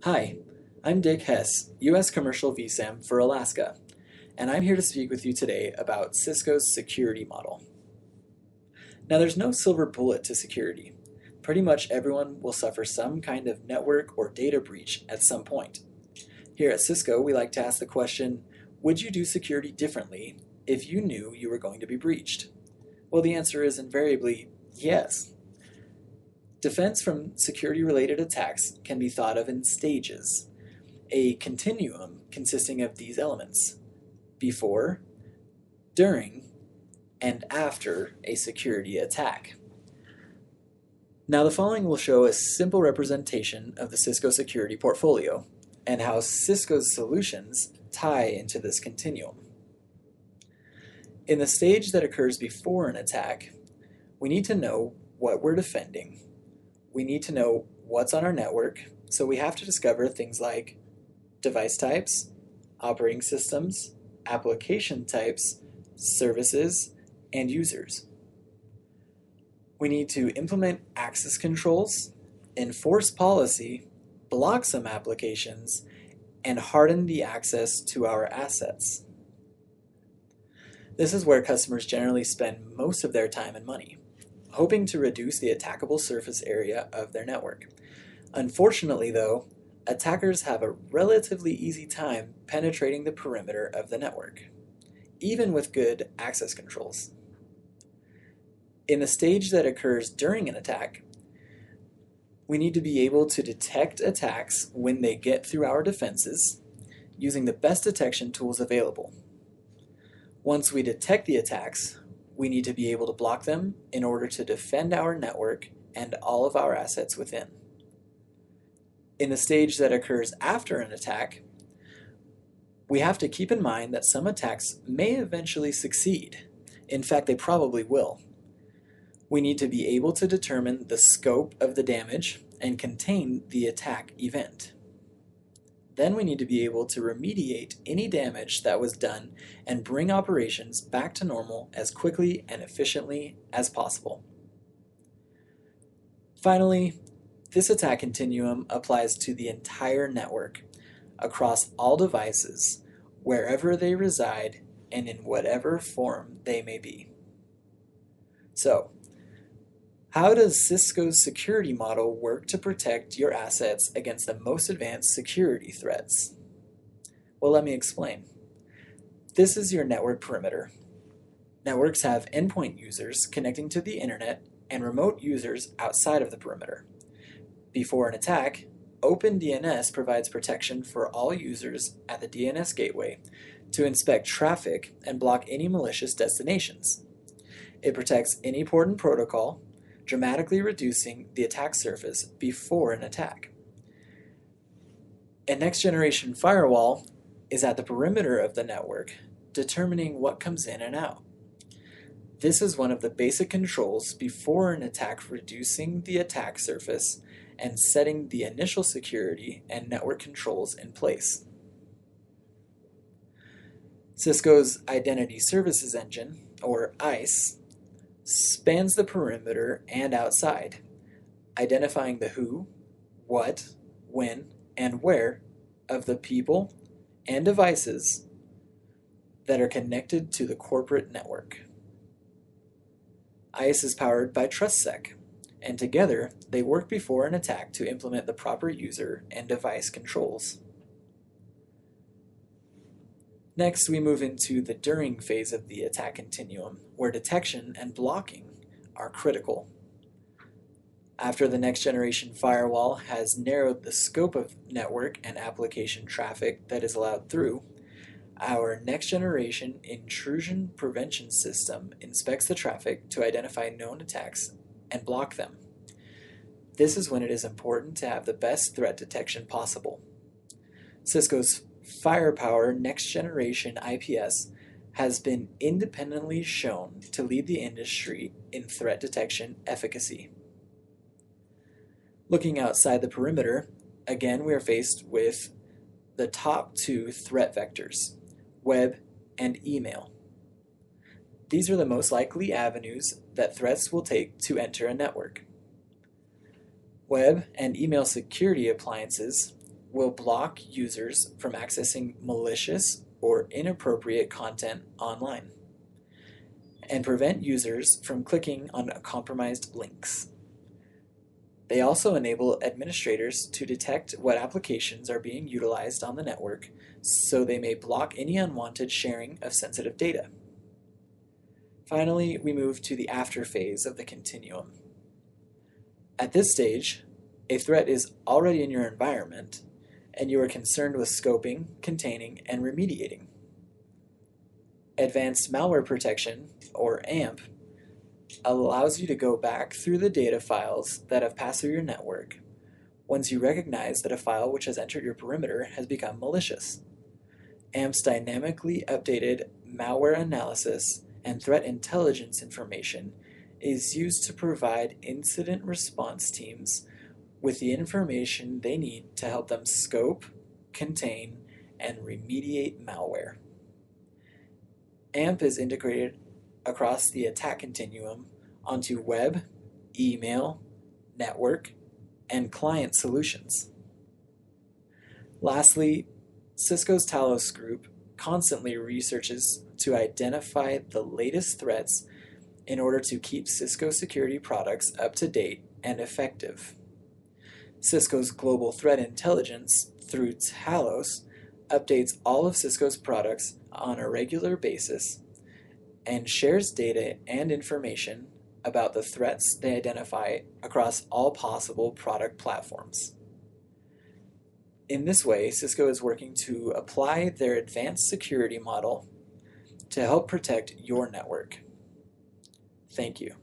Hi, I'm Dick Hess, U.S. Commercial VSAM for Alaska, and I'm here to speak with you today about Cisco's security model. Now, there's no silver bullet to security. Pretty much everyone will suffer some kind of network or data breach at some point. Here at Cisco, we like to ask the question, would you do security differently if you knew you were going to be breached? Well, the answer is invariably yes. Defense from security-related attacks can be thought of in stages, a continuum consisting of these elements: before, during, and after a security attack. Now the following will show a simple representation of the Cisco security portfolio and how Cisco's solutions tie into this continuum. In the stage that occurs before an attack, we need to know what we're defending. We need to know what's on our network, so we have to discover things like device types, operating systems, application types, services, and users. We need to implement access controls, enforce policy, block some applications, and harden the access to our assets. This is where customers generally spend most of their time and money, hoping to reduce the attackable surface area of their network. Unfortunately, though, attackers have a relatively easy time penetrating the perimeter of the network, even with good access controls. In the stage that occurs during an attack, we need to be able to detect attacks when they get through our defenses using the best detection tools available. Once we detect the attacks, we need to be able to block them in order to defend our network and all of our assets within. In the stage that occurs after an attack, we have to keep in mind that some attacks may eventually succeed. In fact, they probably will. We need to be able to determine the scope of the damage and contain the attack event. Then we need to be able to remediate any damage that was done and bring operations back to normal as quickly and efficiently as possible. Finally, this attack continuum applies to the entire network, across all devices, wherever they reside, and in whatever form they may be. So, how does Cisco's security model work to protect your assets against the most advanced security threats? Well, let me explain. This is your network perimeter. Networks have endpoint users connecting to the internet and remote users outside of the perimeter. Before an attack, OpenDNS provides protection for all users at the DNS gateway to inspect traffic and block any malicious destinations. It protects any port and protocol, dramatically reducing the attack surface before an attack. A next-generation firewall is at the perimeter of the network, determining what comes in and out. This is one of the basic controls before an attack, reducing the attack surface and setting the initial security and network controls in place. Cisco's Identity Services Engine, or ISE, spans the perimeter and outside, identifying the who, what, when, and where of the people and devices that are connected to the corporate network. ISE is powered by TrustSec, and together they work before an attack to implement the proper user and device controls. Next, we move into the during phase of the attack continuum, where detection and blocking are critical. After the next-generation firewall has narrowed the scope of network and application traffic that is allowed through, our next-generation intrusion prevention system inspects the traffic to identify known attacks and block them. This is when it is important to have the best threat detection possible. Cisco's Firepower Next Generation IPS has been independently shown to lead the industry in threat detection efficacy. Looking outside the perimeter, again we are faced with the top two threat vectors, web and email. These are the most likely avenues that threats will take to enter a network. Web and email security appliances will block users from accessing malicious or inappropriate content online and prevent users from clicking on compromised links. They also enable administrators to detect what applications are being utilized on the network, so they may block any unwanted sharing of sensitive data. Finally, we move to the after phase of the continuum. At this stage, a threat is already in your environment, and you are concerned with scoping, containing, and remediating. Advanced Malware Protection, or AMP, allows you to go back through the data files that have passed through your network once you recognize that a file which has entered your perimeter has become malicious. AMP's dynamically updated malware analysis and threat intelligence information is used to provide incident response teams with the information they need to help them scope, contain, and remediate malware. AMP is integrated across the attack continuum onto web, email, network, and client solutions. Lastly, Cisco's Talos group constantly researches to identify the latest threats in order to keep Cisco security products up to date and effective. Cisco's global threat intelligence through Talos updates all of Cisco's products on a regular basis and shares data and information about the threats they identify across all possible product platforms. In this way, Cisco is working to apply their advanced security model to help protect your network. Thank you.